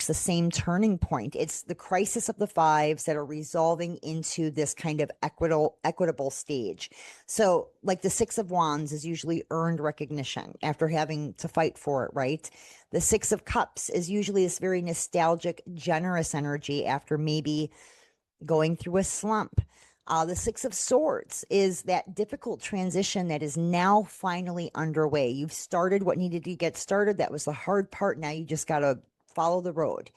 the same turning point. It's the crisis of the fives that are resolving into this kind of equitable stage. So, like the Six of Wands is usually earned recognition after having to fight for it, right? The Six of Cups is usually this very nostalgic, generous energy after maybe going through a slump. The Six of Swords is that difficult transition that is now finally underway. You've started what needed to get started. That was the hard part. Now you just got to follow the road.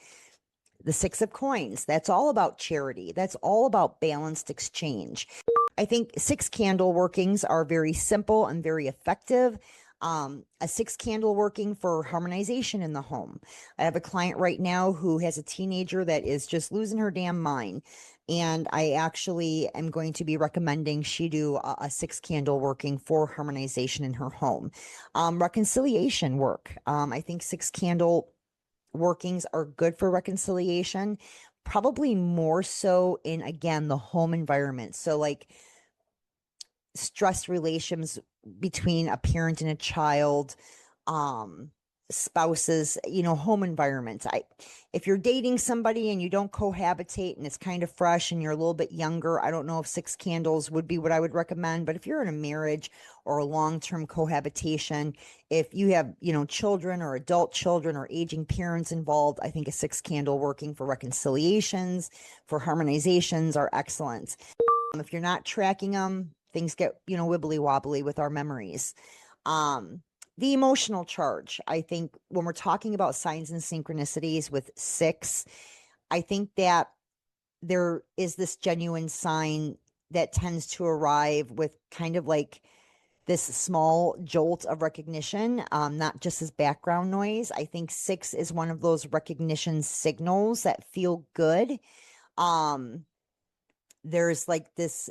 The Six of Coins, that's all about charity. That's all about balanced exchange. I think six candle workings are very simple and very effective. A six candle working for harmonization in the home. I have a client right now who has a teenager that is just losing her damn mind. And I actually am going to be recommending she do a six candle working for harmonization in her home. Reconciliation work. I think six candle workings are good for reconciliation, probably more so in, again, the home environment. So, like, stress relations between a parent and a child, spouses, home environments. If you're dating somebody and you don't cohabitate and it's kind of fresh and you're a little bit younger, I don't know if six candles would be what I would recommend. But if you're in a marriage or a long-term cohabitation, if you have, children or adult children or aging parents involved, I think a six candle working for reconciliations, for harmonizations are excellent. If you're not tracking them, things get, wibbly wobbly with our memories. The emotional charge, I think when we're talking about signs and synchronicities with six, I think that there is this genuine sign that tends to arrive with kind of like this small jolt of recognition, not just as background noise. I think six is one of those recognition signals that feel good. There's like this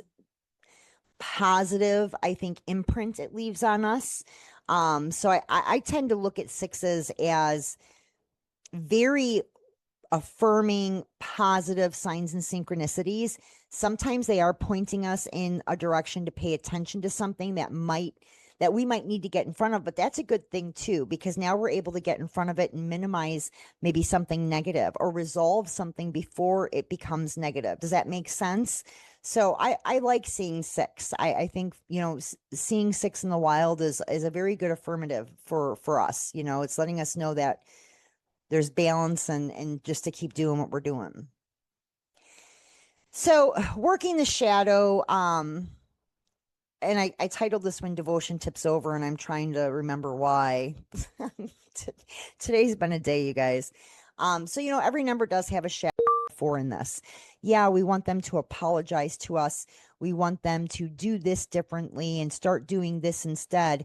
positive, I think, imprint it leaves on us. So I tend to look at sixes as very affirming, positive signs and synchronicities. Sometimes they are pointing us in a direction to pay attention to something that we might need to get in front of, but that's a good thing too, because now we're able to get in front of it and minimize maybe something negative or resolve something before it becomes negative. Does that make sense? So I like seeing six. I think, seeing six in the wild is a very good affirmative for us. It's letting us know that there's balance and just to keep doing what we're doing. So working the shadow, and I titled this one Devotion Tips Over, and I'm trying to remember why. Today's been a day, you guys. So, every number does have a shadow for in this. Yeah, we want them to apologize to us. We want them to do this differently and start doing this instead.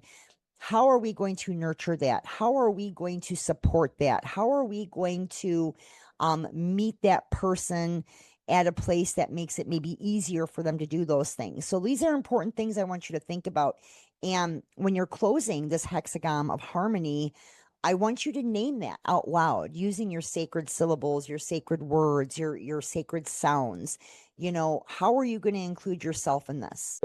How are we going to nurture that? How are we going to support that? How are we going to meet that person at a place that makes it maybe easier for them to do those things? So these are important things I want you to think about. And when you're closing this hexagon of harmony, I want you to name that out loud using your sacred syllables, your sacred words, your sacred sounds. How are you going to include yourself in this?